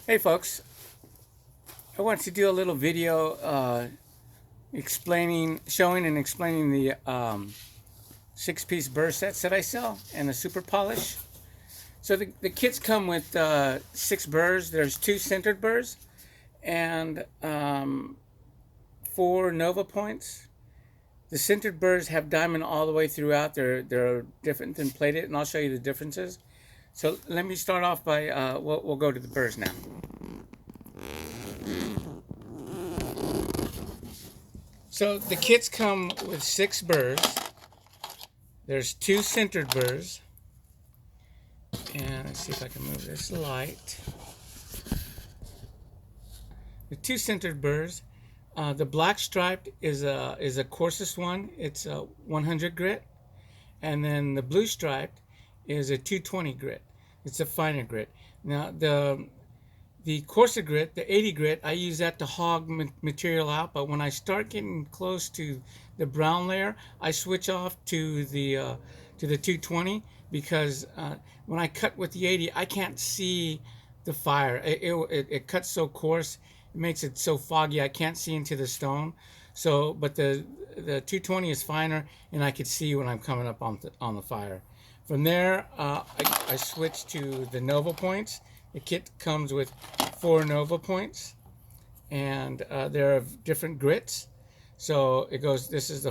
Hey folks, I want to do a little video showing and explaining the six-piece burr sets that I sell and the super polish. So the kits come with six burrs. There's two centered burrs and four Nova points. The centered burrs have diamond all the way throughout. They're different than plated, and I'll show you the differences. So let me start off by we'll go to the burrs now. So the kits come with six burrs. There's two centered burrs. And let's see if I can move this light. The two centered burrs. The black striped is a coarsest one. It's a 100 grit. And then the blue striped is a 220 grit. It's a finer grit. Now the coarser grit, the 80 grit, I use that to hog material out, but when I start getting close to the brown layer, I switch off to the 220 because when I cut with the 80, I can't see the fire. It cuts so coarse, it makes it so foggy, I can't see into the stone. So, but the 220 is finer, and I could see when I'm coming up on the fire. From there, I switch to the Nova points. The kit comes with four Nova points, and they're of different grits. So it goes. This is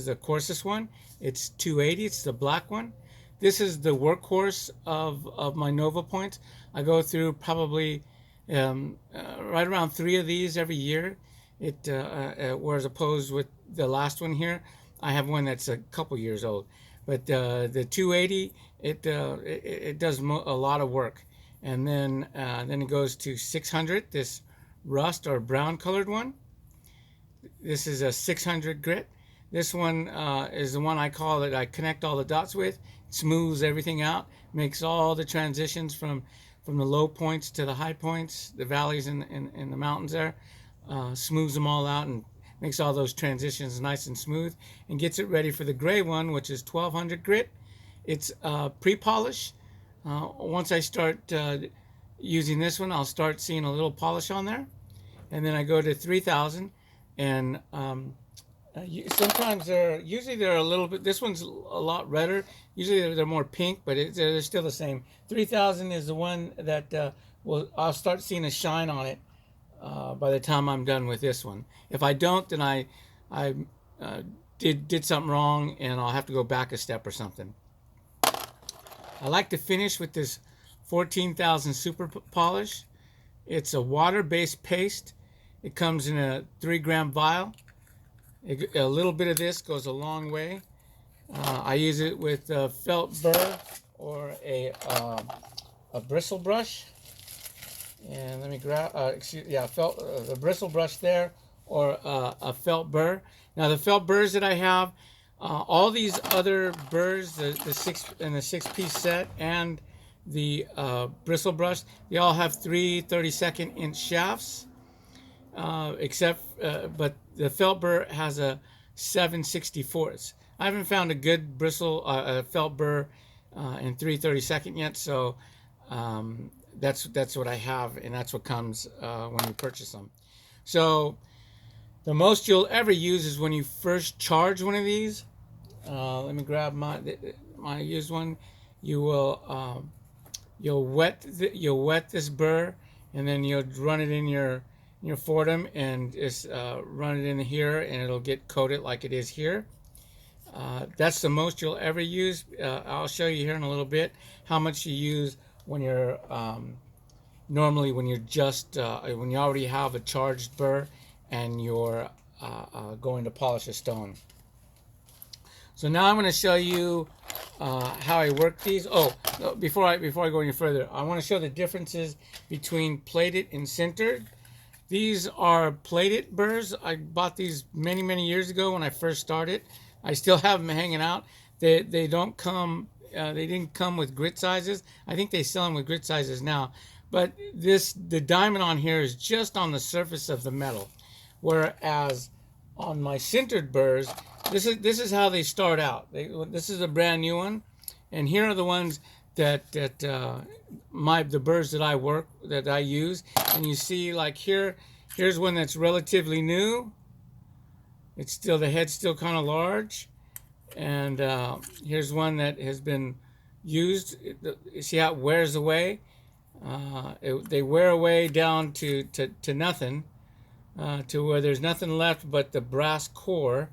the coarsest one. It's 280. It's the black one. This is the workhorse of my Nova points. I go through probably right around 3 of these every year. Whereas opposed with the last one here, I have one that's a couple years old. But the 280, it does a lot of work. And then it goes to 600, this rust or brown colored one. This is a 600 grit. This one is the one I call it. I connect all the dots with. It smooths everything out, makes all the transitions from the low points to the high points, the valleys and the mountains there. Smooths them all out and makes all those transitions nice and smooth, and gets it ready for the gray one, which is 1200 grit. It's pre-polish. Once I start using this one, I'll start seeing a little polish on there. And then I go to 3000, and sometimes they're a little bit, this one's a lot redder. Usually they're more pink, but they're still the same. 3000 is the one that I'll start seeing a shine on it by the time I'm done with this one. If I don't, then I did something wrong, and I'll have to go back a step or something. I like to finish with this 14,000 super polish. It's a water-based paste. It comes in a 3-gram vial. A little bit of this goes a long way. I use it with a felt burr or a bristle brush. And let me grab, the bristle brush there, or a felt burr. Now the felt burrs that I have, all these other burrs, the 6-piece set and the bristle brush, they all have 3 32nd-inch shafts, but the felt burr has a 7/64. I haven't found a good bristle felt burr in 3 32nd yet, so that's what I have, and that's what comes when you purchase them. So the most you'll ever use is when you first charge one of these. Let me grab my used one. You will you'll wet this burr, and then you'll run it in your Fordham, and just run it in here, and it'll get coated like it is here. That's the most you'll ever use. I'll show you here in a little bit how much you use when you're normally when you're just when you already have a charged burr and you're going to polish a stone. So now I'm going to show you how I work these. Oh, before I go any further, I want to show the differences between plated and centered. These are plated burrs. I bought these many years ago when I first started. I still have them hanging out. They don't come. They didn't come with grit sizes. I think they sell them with grit sizes now. But the diamond on here is just on the surface of the metal, whereas on my centered burrs, this is how they start out. This is a brand new one, and here are the ones the burrs that I use, and you see like here's one that's relatively new. It's still, the head's still kind of large, and here's one that has been used. You see how it wears away? They wear away down to nothing, to where there's nothing left but the brass core.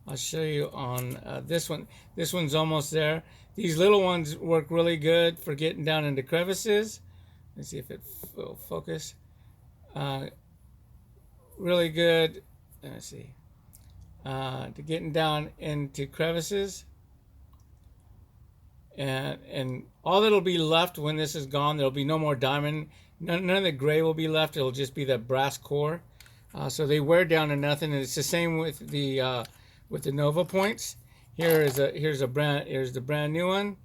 I'll show you on this one. This one's almost there. These little ones work really good for getting down into crevices. Let's see if it will focus. Really good. Let's see. To getting down into crevices. And all that'll be left when this is gone, there'll be no more diamond. None of the gray will be left. It'll just be the brass core. So they wear down to nothing. And it's the same with the Nova points. Here's the brand new one,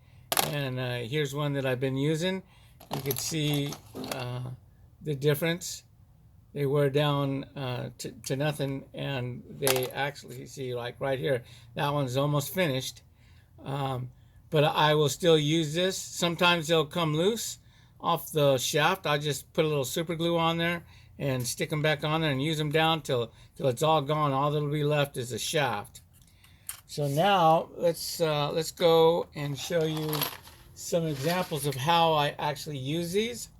and here's one that I've been using. You can see the difference. They wear down to nothing, and they actually, see, like right here, that one's almost finished. But I will still use this. Sometimes they'll come loose off the shaft. I just put a little super glue on there and stick them back on there and use them down till it's all gone. All that'll be left is the shaft. So now let's go and show you some examples of how I actually use these.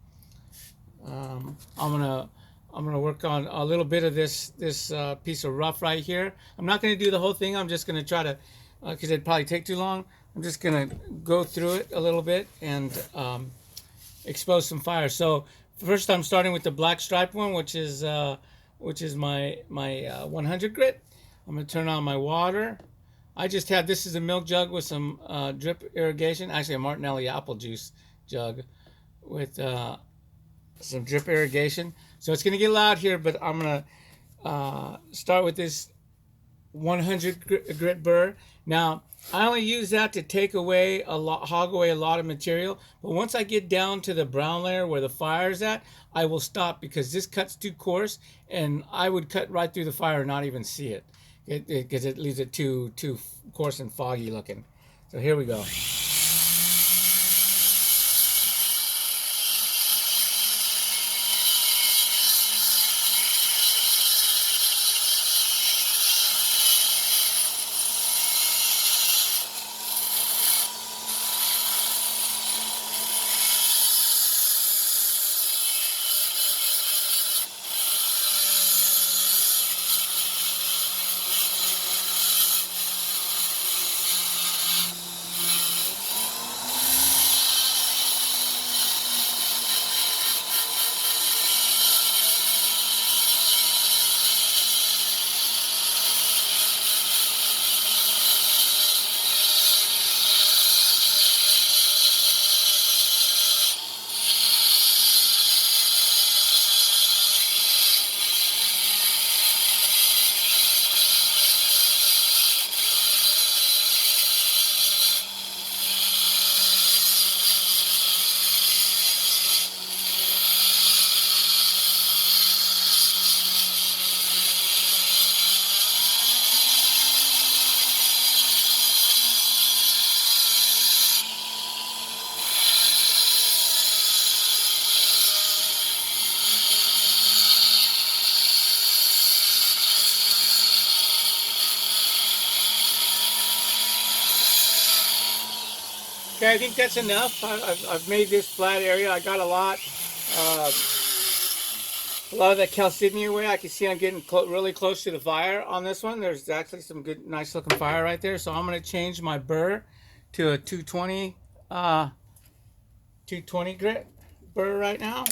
I'm gonna work on a little bit of this piece of rough right here. I'm not gonna do the whole thing. I'm just gonna try to, because it'd probably take too long. I'm just gonna go through it a little bit and expose some fire. So first, I'm starting with the black stripe one, which is my 100 grit. I'm gonna turn on my water. I just have, this is a milk jug with some drip irrigation, actually a Martinelli apple juice jug with some drip irrigation. So it's going to get loud here, but I'm going to start with this 100 grit burr. Now, I only use that to hog away a lot of material. But once I get down to the brown layer where the fire's at, I will stop, because this cut's too coarse, and I would cut right through the fire and not even see it. Because it leaves it too coarse and foggy looking. So here we go. Okay, I think that's enough. I've made this flat area. I got a lot of that calcedony away. I can see I'm getting really close to the fire on this one. There's actually some good, nice looking fire right there. So I'm going to change my burr to a 220 grit burr right now.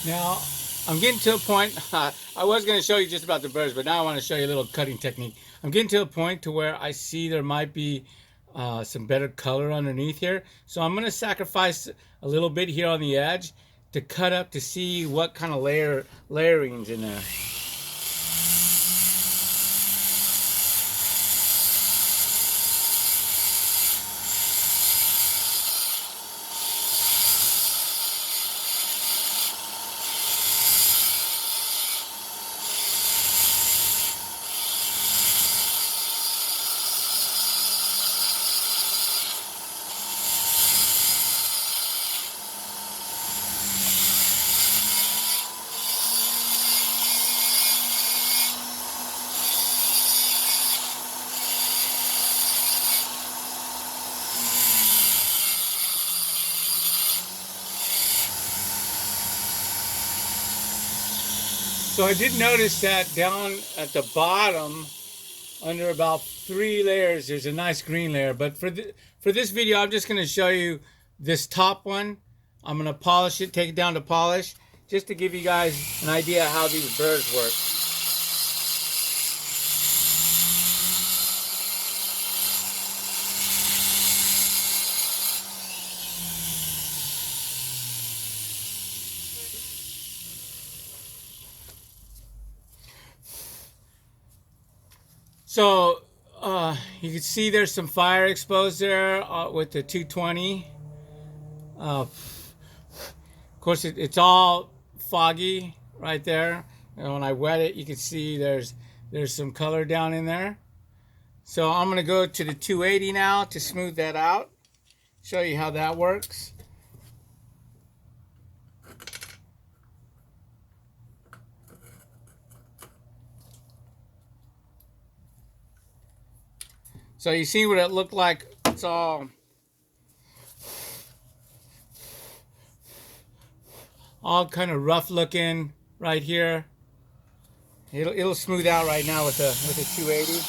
Now, I'm getting to a point, I was going to show you just about the birds, but now I want to show you a little cutting technique. I'm getting to a point to where I see there might be some better color underneath here. So I'm going to sacrifice a little bit here on the edge to cut up to see what kind of layering in there. So I did notice that down at the bottom, under about 3 layers, there's a nice green layer. But for this video, I'm just going to show you this top one. I'm going to polish it, take it down to polish, just to give you guys an idea how these birds work. So you can see there's some fire exposed there with the 220. Of course, it's all foggy right there. And when I wet it, you can see there's some color down in there. So I'm going to go to the 280 now to smooth that out. Show you how that works. So you see what it looked like. It's all kind of rough looking right here. It'll smooth out right now with the 280.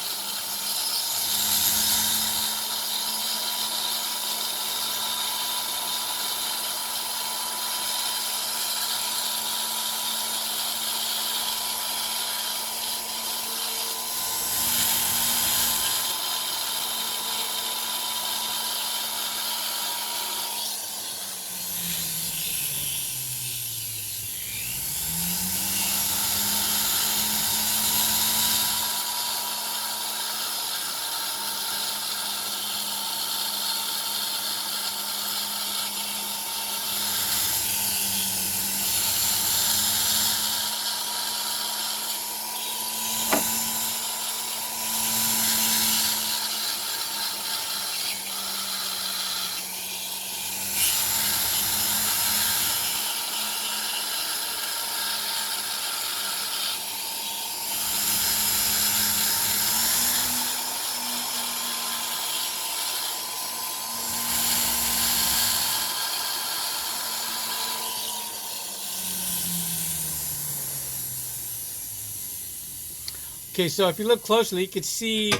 Okay, so if you look closely, you can see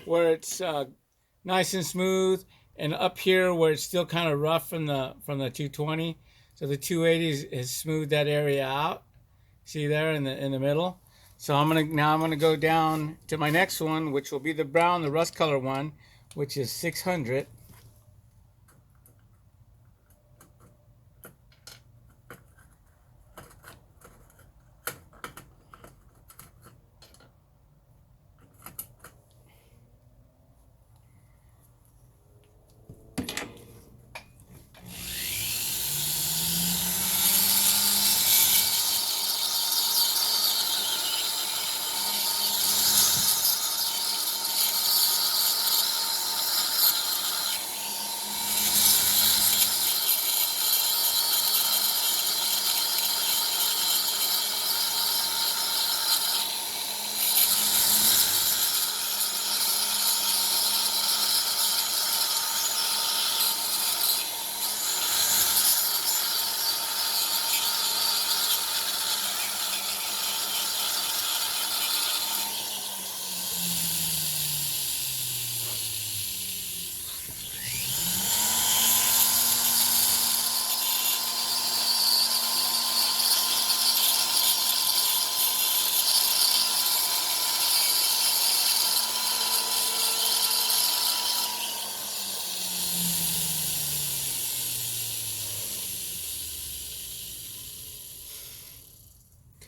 where it's nice and smooth, and up here where it's still kind of rough from the 220. So the 280 has smoothed that area out. See there in the middle. So I'm gonna go down to my next one, which will be the brown, the rust color one, which is 600.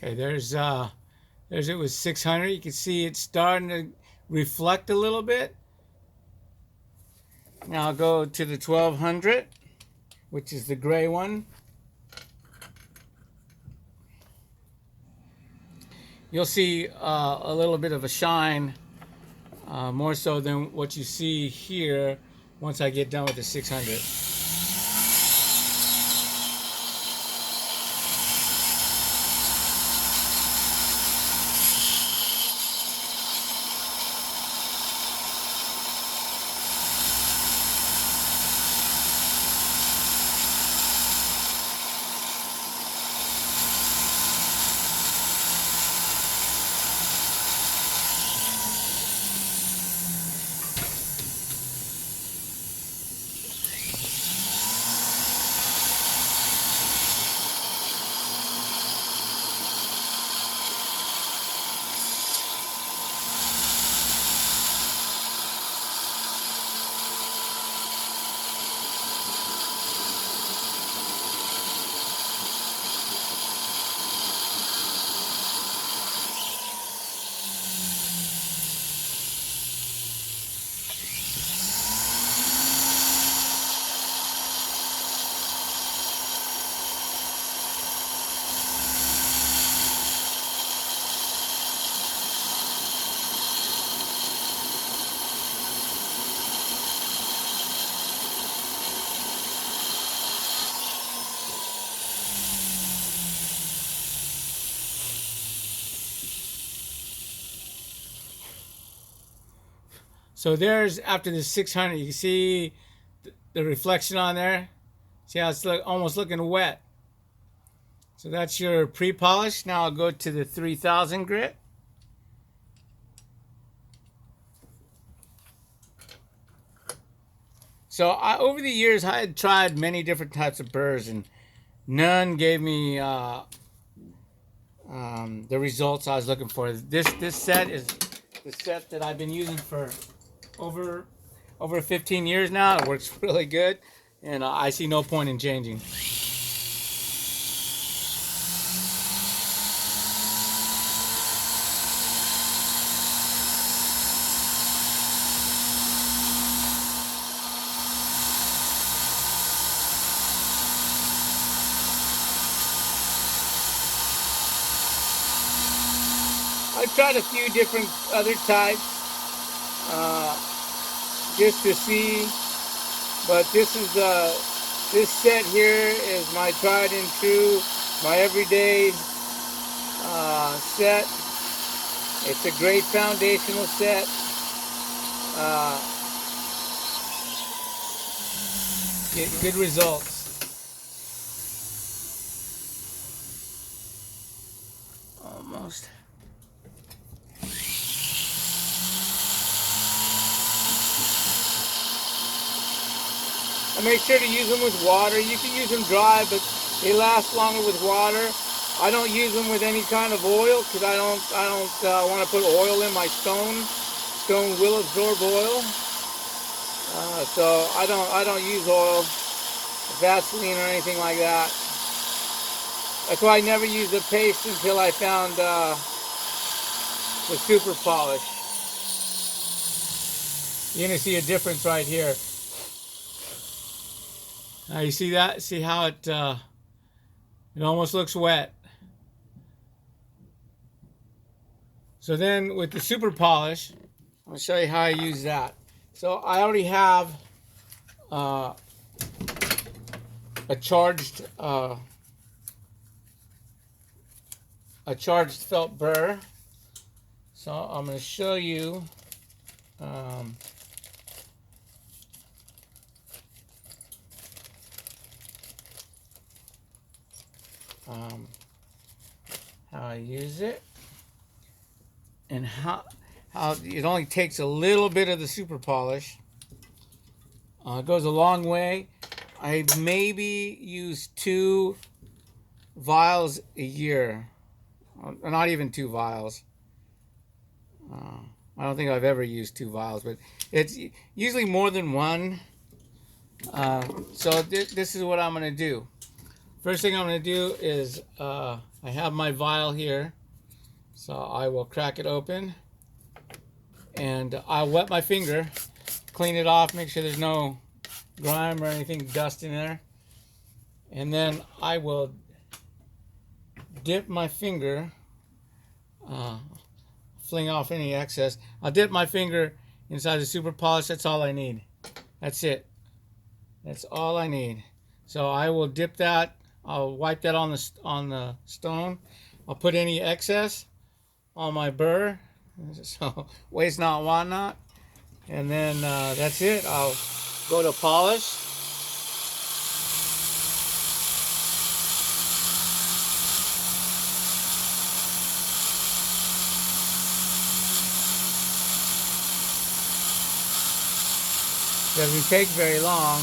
Okay, there's it with 600. You can see it's starting to reflect a little bit. Now I'll go to the 1200, which is the gray one. You'll see a little bit of a shine, more so than what you see here once I get done with the 600. So there's, after the 600, you can see the reflection on there. See how it's almost looking wet. So that's your pre-polish. Now I'll go to the 3000 grit. So over the years, I had tried many different types of burrs, and none gave me the results I was looking for. This set is the set that I've been using for over 15 years now. It works really good, and I see no point in changing. I've tried a few different other types just to see, but this set here is my tried and true, my everyday set. It's a great foundational set. Get good results. Almost. I make sure to use them with water. You can use them dry, but they last longer with water. I don't use them with any kind of oil because I don't want to put oil in my stone. Stone will absorb oil, so I don't use oil, Vaseline or anything like that. That's why I never used the paste until I found the super polish. You're gonna see a difference right here. Now you see that? See how it almost looks wet. So then with the super polish, I'm going to show you how I use that. So I already have a charged felt burr. So I'm going to show you how I use it, and how it only takes a little bit of the super polish. It goes a long way. I maybe use 2 vials a year, not even 2 vials. I don't think I've ever used 2 vials, but it's usually more than 1. So this is what I'm going to do. First thing I'm going to do is I have my vial here, so I will crack it open, and I'll wet my finger, clean it off, make sure there's no grime or anything, dust in there, and then I will dip my finger, fling off any excess. I'll dip my finger inside the super polish. That's all I need. That's it. That's all I need. So I will dip that. I'll wipe that on the stone. I'll put any excess on my burr, so waste not, want not. And then that's it. I'll go to polish. Doesn't take very long.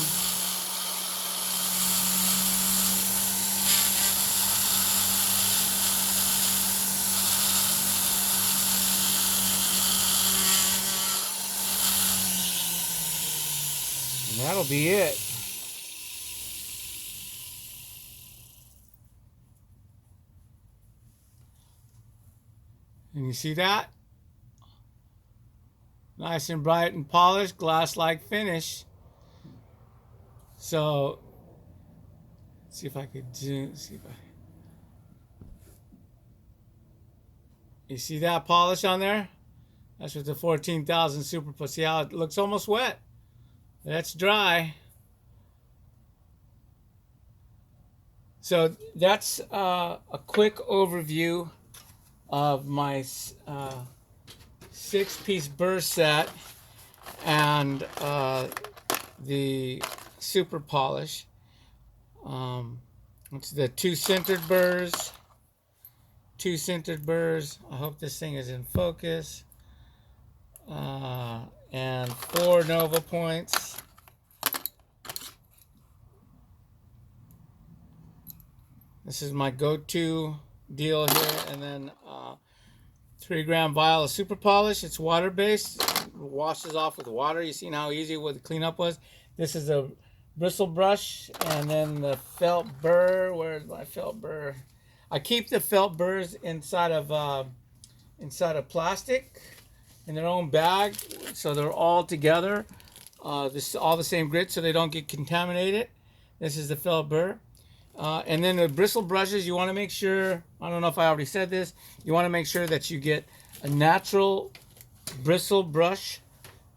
And that'll be it. And you see that? Nice and bright and polished, glass-like finish. So, let's see if I could do. You see that polish on there? That's with the 14,000 Super. See how it looks almost wet? That's dry. So that's a quick overview of my 6-piece burr set and the super polish. It's the two centered burrs. I hope this thing is in focus. And 4 Nova points. This is my go-to deal here. And then 3-gram vial of super polish. It's water-based. It washes off with water. You seen how easy what the cleanup was? This is a bristle brush, and then the felt burr. Where's my felt burr? I keep the felt burrs inside of plastic in their own bag, so they're all together. This is all the same grit, so they don't get contaminated. This is the felt burr. And then the bristle brushes, you want to make sure, I don't know if I already said this, you want to make sure that you get a natural bristle brush,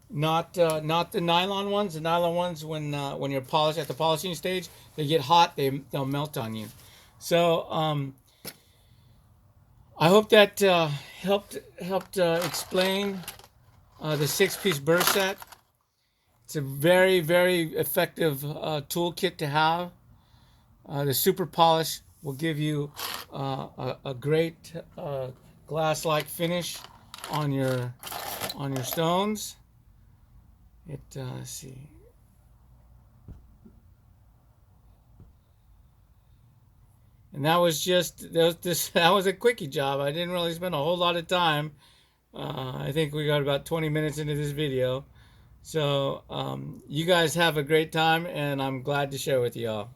not the nylon ones. The nylon ones, when you're at the polishing stage, they get hot, they'll melt on you. So I hope that helped explain the 6-piece burr set. It's a very, very effective toolkit to have. The super polish will give you a great glass-like finish on your stones. Let's see. And that was that was a quickie job. I didn't really spend a whole lot of time. I think we got about 20 minutes into this video. So you guys have a great time, and I'm glad to share with you all.